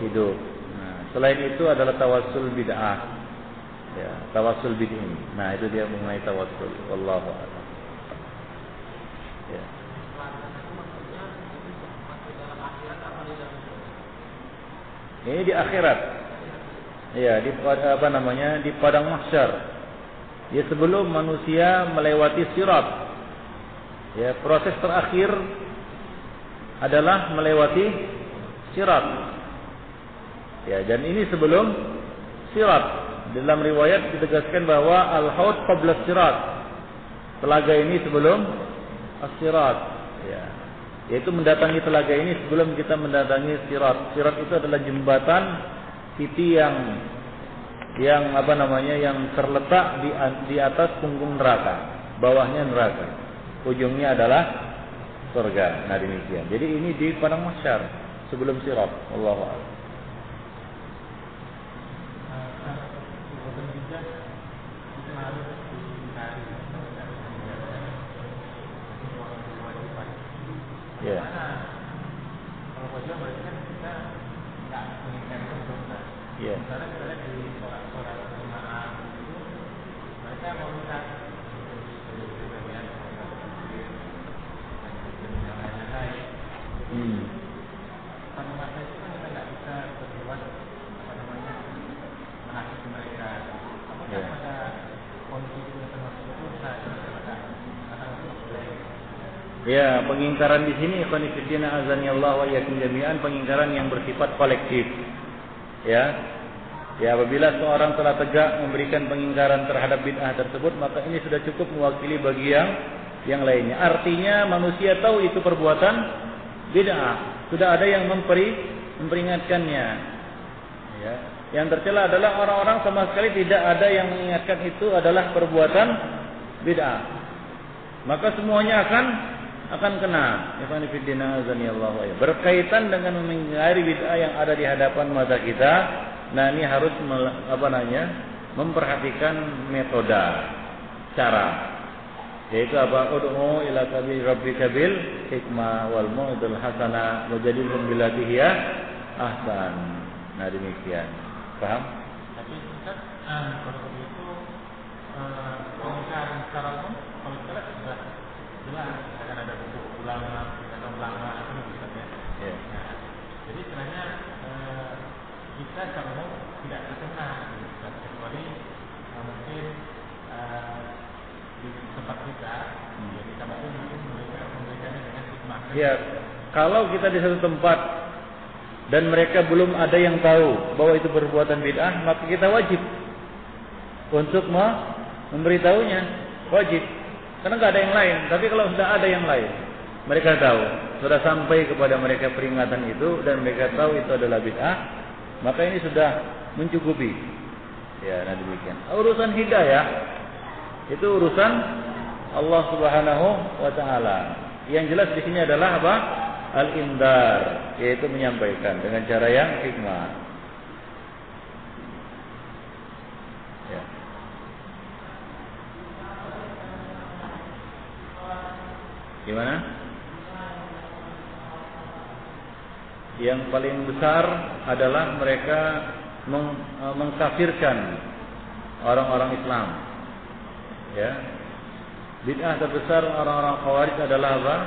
hidup. Nah, selain itu adalah tawassul bid'ah. Ya, tawassul bid'ah. Nah, itu dia mengenai tawassul. Wallahu a'lam. Ya. Ini di akhirat. Ya, di padang mahsyar. Ya, sebelum manusia melewati sirat. Ya, proses terakhir adalah melewati sirat. Ya, dan ini sebelum sirat. Dalam riwayat ditegaskan bahwa al-haud qabla sirat. Telaga ini sebelum as-sirat. Ya. Yaitu mendatangi telaga ini sebelum kita mendatangi sirat. Sirat itu adalah jembatan titik yang terletak di atas punggung neraka. Bawahnya neraka. Ujungnya adalah surga. Nah, demikian. Jadi ini di padang mahsyar sebelum sirat. Wallahu a'lam. bilang berarti kan kita nggak menginginkan itu dosa. Iya. Karena kita lihat di sholat jemaah itu mereka mau minta bagian yang lain-lain. Pada masa itu kan kita nggak bisa berbuat menghakimi mereka. Apakah pada kondisi tertentu itu saya akan boleh? Ya, pengingkaran di sini ikhwan fillah azanillahu wa iyyakum jami'an, pengingkaran yang bersifat kolektif. Ya. Ya, apabila seorang telah tegak memberikan pengingkaran terhadap bid'ah tersebut, maka ini sudah cukup mewakili bagi yang lainnya. Artinya manusia tahu itu perbuatan bid'ah. Sudah ada yang memperingatkannya. Ya. Yang tercela adalah orang-orang sama sekali tidak ada yang mengingatkan itu adalah perbuatan bid'ah. Maka semuanya akan kena. Berkaitan dengan mengingkari bid'ah yang ada di hadapan mata kita. Nah, ini harus memperhatikan metode, cara. Yaitu apa? Ud'u ila sabili rabbika bil hikmah wal mau'izatil hasanah wajadilhum billati hiya ahsan. Nah, demikian. Paham? Tapi Ustaz, kalau begitu pengingkaran secara umum kalau kita lihat sudah jelas akan ada buku ulama itu Ustaz ya. Yeah. Nah, jadi sebenarnya kita secara umum tidak terkena Ustaz, kecuali mungkin di tempat kita, jadi tempat itu mungkin memberikannya dengan hikmah. Ya, kalau kita di satu tempat dan mereka belum ada yang tahu bahwa itu perbuatan bid'ah, maka kita wajib untuk memberitahunya, wajib. Karena nggak ada yang lain. Tapi kalau sudah ada yang lain, mereka tahu, sudah sampai kepada mereka peringatan itu dan mereka tahu itu adalah bid'ah, maka ini sudah mencukupi. Ya, nah demikian. Urusan hidayah itu urusan Allah Subhanahu wa taala. Yang jelas di sini adalah apa? Al-indar, yaitu menyampaikan dengan cara yang hikmah. Ya. Gimana? Yang paling besar adalah mereka mengkafirkan orang-orang Islam. Ya. Bid'ah terbesar orang-orang Khawarij adalah apa?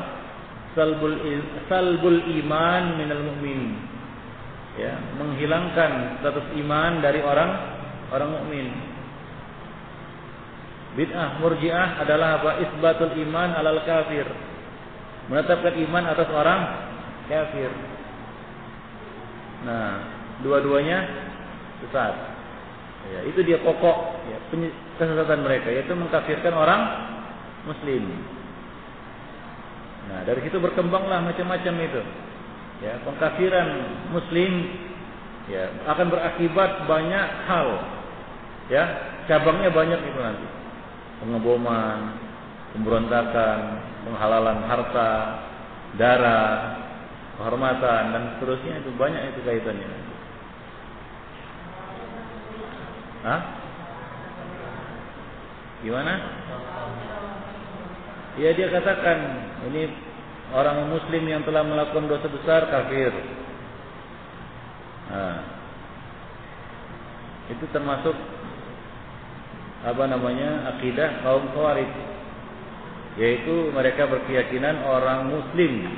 Salbul iman minal mu'min. Ya, menghilangkan status iman dari orang mukmin. Bid'ah Murji'ah adalah apa? Isbatul iman alal kafir. Menetapkan iman atas orang kafir. Nah, dua-duanya sesat. Ya, itu dia pokok ya, kesesatan mereka, yaitu mengkafirkan orang muslim. Nah, dari situ berkembanglah macam-macam itu. Ya, pengkafiran muslim ya akan berakibat banyak hal. Ya, cabangnya banyak itu nanti. Pengeboman, pemberontakan, penghalalan harta, darah, kehormatan dan seterusnya, itu banyak itu kaitannya. Hah? Gimana? Ya, dia katakan ini orang muslim yang telah melakukan dosa besar kafir. Nah, itu termasuk akidah kaum Khawarij, yaitu mereka berkeyakinan orang muslim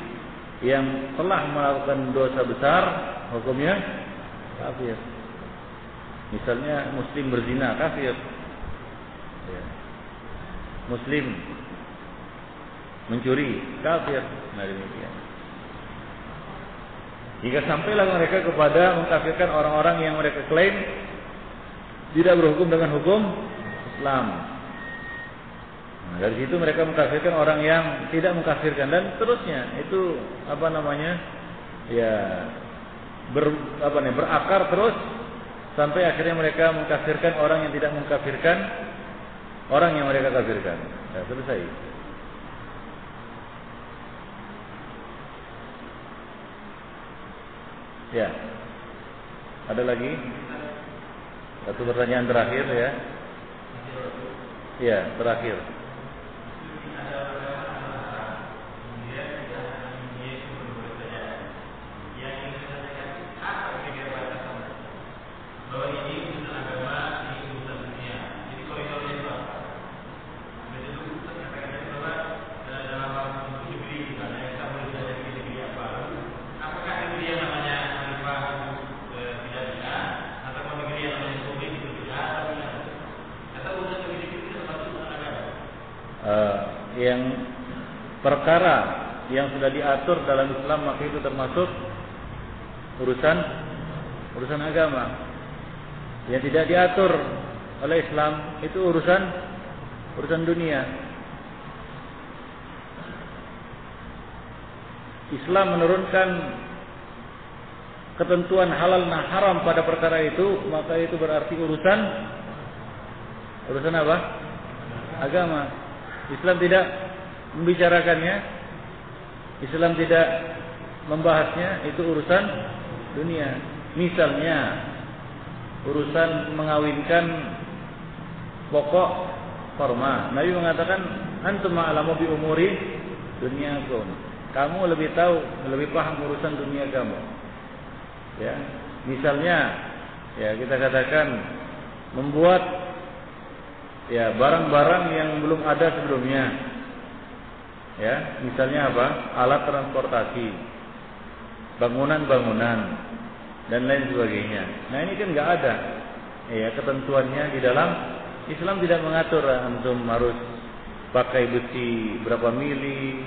yang telah melakukan dosa besar hukumnya kafir. Misalnya muslim berzina kafir. Ya. Muslim mencuri kafir. Nah, demikian. Jika sampailah mereka kepada mengkafirkan orang-orang yang mereka klaim tidak berhukum dengan hukum Islam. Nah, dari situ mereka mengkafirkan orang yang tidak mengkafirkan dan seterusnya. Itu berakar terus sampai akhirnya mereka mengkafirkan orang yang tidak mengkafirkan orang yang mereka kafirkan. Nah, selesai. Ya. Ada lagi? Satu pertanyaan terakhir ya. Ya, terakhir. yang perkara yang sudah diatur dalam Islam, maka itu termasuk urusan agama. Yang tidak diatur oleh Islam itu urusan dunia. Islam menurunkan ketentuan halal dan haram pada perkara itu, maka itu berarti urusan apa? Agama. Islam tidak membicarakannya, Islam tidak membahasnya, itu urusan dunia. Misalnya urusan mengawinkan pokok korma, Nabi mengatakan antum a'lamu bi umuri dunyakum. Kamu lebih tahu, lebih paham urusan dunia kamu. Ya, misalnya ya kita katakan membuat ya barang-barang yang belum ada sebelumnya. Ya, misalnya apa? Alat transportasi, bangunan-bangunan dan lain sebagainya. Nah, ini kan nggak ada ya ketentuannya di dalam Islam, tidak mengatur antum harus pakai besi berapa mili,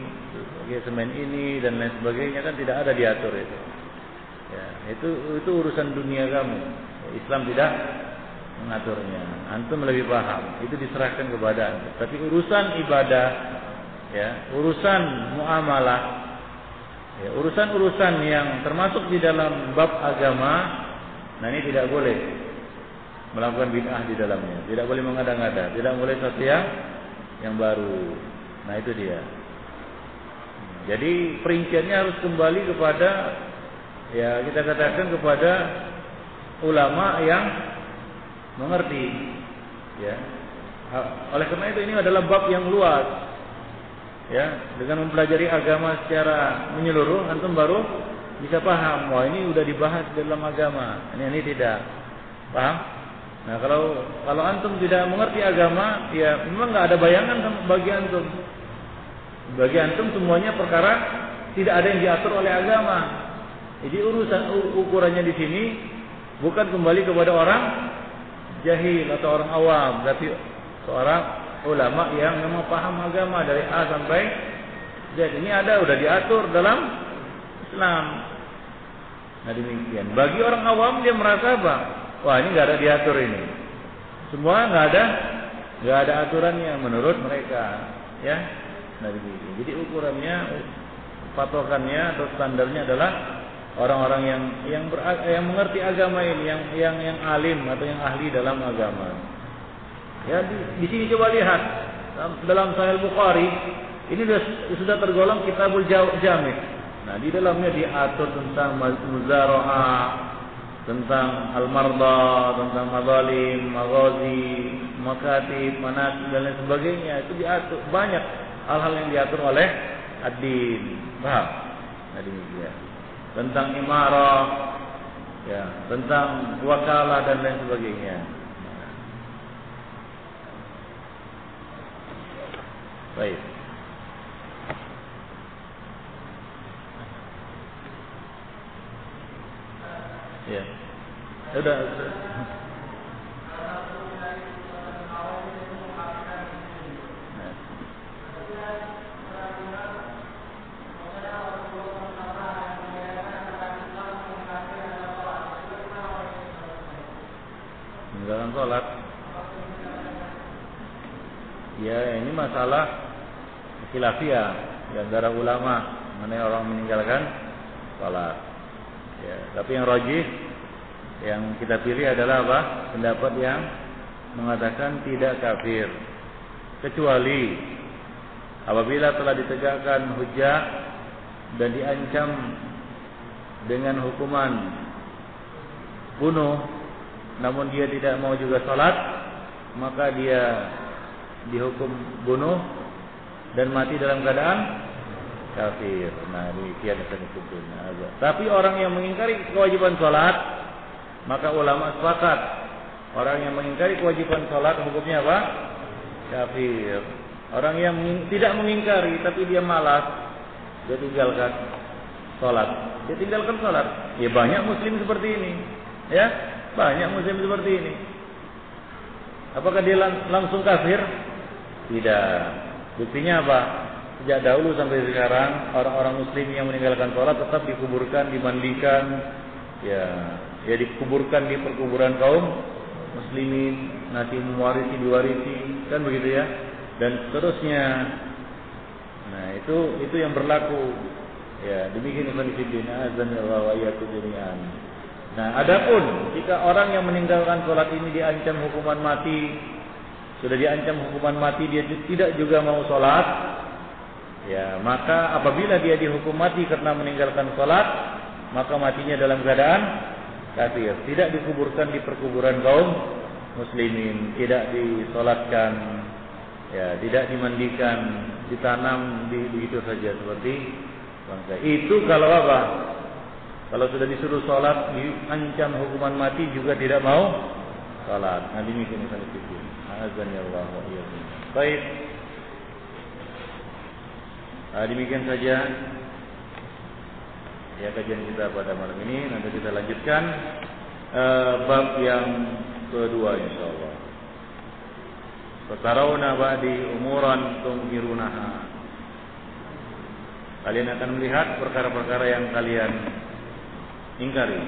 semen ini dan lain sebagainya, kan tidak ada diatur itu. Ya, itu urusan dunia kamu. Islam tidak mengaturnya. Antum lebih paham. Itu diserahkan kepada antum. Tapi urusan ibadah, ya, urusan muamalah, ya, urusan-urusan yang termasuk di dalam bab agama, nah ini tidak boleh melakukan bid'ah di dalamnya. Tidak boleh mengada-ngada. Tidak boleh sesuatu yang baru. Nah itu dia. Jadi perinciannya harus kembali kepada, ya kita katakan kepada ulama yang mengerti. Ya. Oleh karena itu ini adalah bab yang luas. Ya, dengan mempelajari agama secara menyeluruh, antum baru bisa paham. Wah, ini udah dibahas dalam agama. Ini tidak paham. Nah, kalau antum tidak mengerti agama, ya memang nggak ada bayangan bagi antum. Bagi antum semuanya perkara tidak ada yang diatur oleh agama. Jadi ukurannya di sini bukan kembali kepada orang jahil atau orang awam, tapi seorang ulama yang memang paham agama dari A sampai Z. Ini udah diatur dalam Islam. Nah demikian. Bagi orang awam dia merasa apa? Wah, ini nggak ada diatur ini. Semua nggak ada aturannya menurut mereka. Ya. Nah demikian. Jadi ukurannya, patokannya atau standarnya adalah orang-orang yang mengerti agama ini, yang alim atau yang ahli dalam agama. Ya, di sini coba lihat dalam Sahih Bukhari ini sudah tergolong kitabul jami'. Nah, di dalamnya diatur tentang muzara'ah, tentang al-marda, tentang madzalim, maghazi, makatib, manasik dan lain sebagainya. Itu diatur banyak hal-hal yang diatur oleh ad-din. Paham? Nah, demikian. Tentang imarah, ya, tentang wakalah dan lain sebagainya. Baik. Ya. Sudah. Meninggalkan sholat. Ya, ini masalah khilafiyah di antara ulama mengenai orang meninggalkan sholat. Ya, tapi yang rajih yang kita pilih adalah apa? Pendapat yang mengatakan tidak kafir, kecuali apabila telah ditegakkan hujjah dan diancam dengan hukuman bunuh, namun dia tidak mau juga sholat, maka dia dihukum bunuh dan mati dalam keadaan kafir. Nah, demikian akan hukumnya. Tapi orang yang mengingkari kewajiban sholat, maka ulama sepakat orang yang mengingkari kewajiban sholat hukumnya apa? Kafir. Orang yang tidak mengingkari tapi dia malas, dia tinggalkan sholat. Dia tinggalkan sholat. Ya banyak muslim seperti ini. Ya, banyak muslim seperti ini. Apakah dia langsung kafir? Tidak. Buktinya apa? Sejak dahulu sampai sekarang orang-orang muslim yang meninggalkan sholat tetap dikuburkan, dimandikan, ya dikuburkan di perkuburan kaum muslimin, nanti mewarisi diwarisi, kan begitu ya, dan seterusnya. Nah itu yang berlaku. Ya demikian Ibnu Fiddin azanillahu wa iyyakum jami'an. Nah adapun jika orang yang meninggalkan sholat ini diancam hukuman mati, sudah diancam hukuman mati, dia tidak juga mau sholat, ya maka apabila dia dihukum mati karena meninggalkan sholat, maka matinya dalam keadaan kafir, tidak dikuburkan di perkuburan kaum muslimin, tidak disolatkan, ya tidak dimandikan, ditanam begitu saja seperti bangsa. Itu kalau apa? Kalau sudah disuruh sholat, diancam hukuman mati juga tidak mau sholat. Nah demikian misalnya itu. Azan ya Allah wa iyyakum. Baik. Demikian saja ya kajian kita pada malam ini. Nanti kita lanjutkan bab yang kedua insyaallah. Fatarawna ba'di umuran tunkirunaha. Kalian akan melihat perkara-perkara yang kalian ingkari.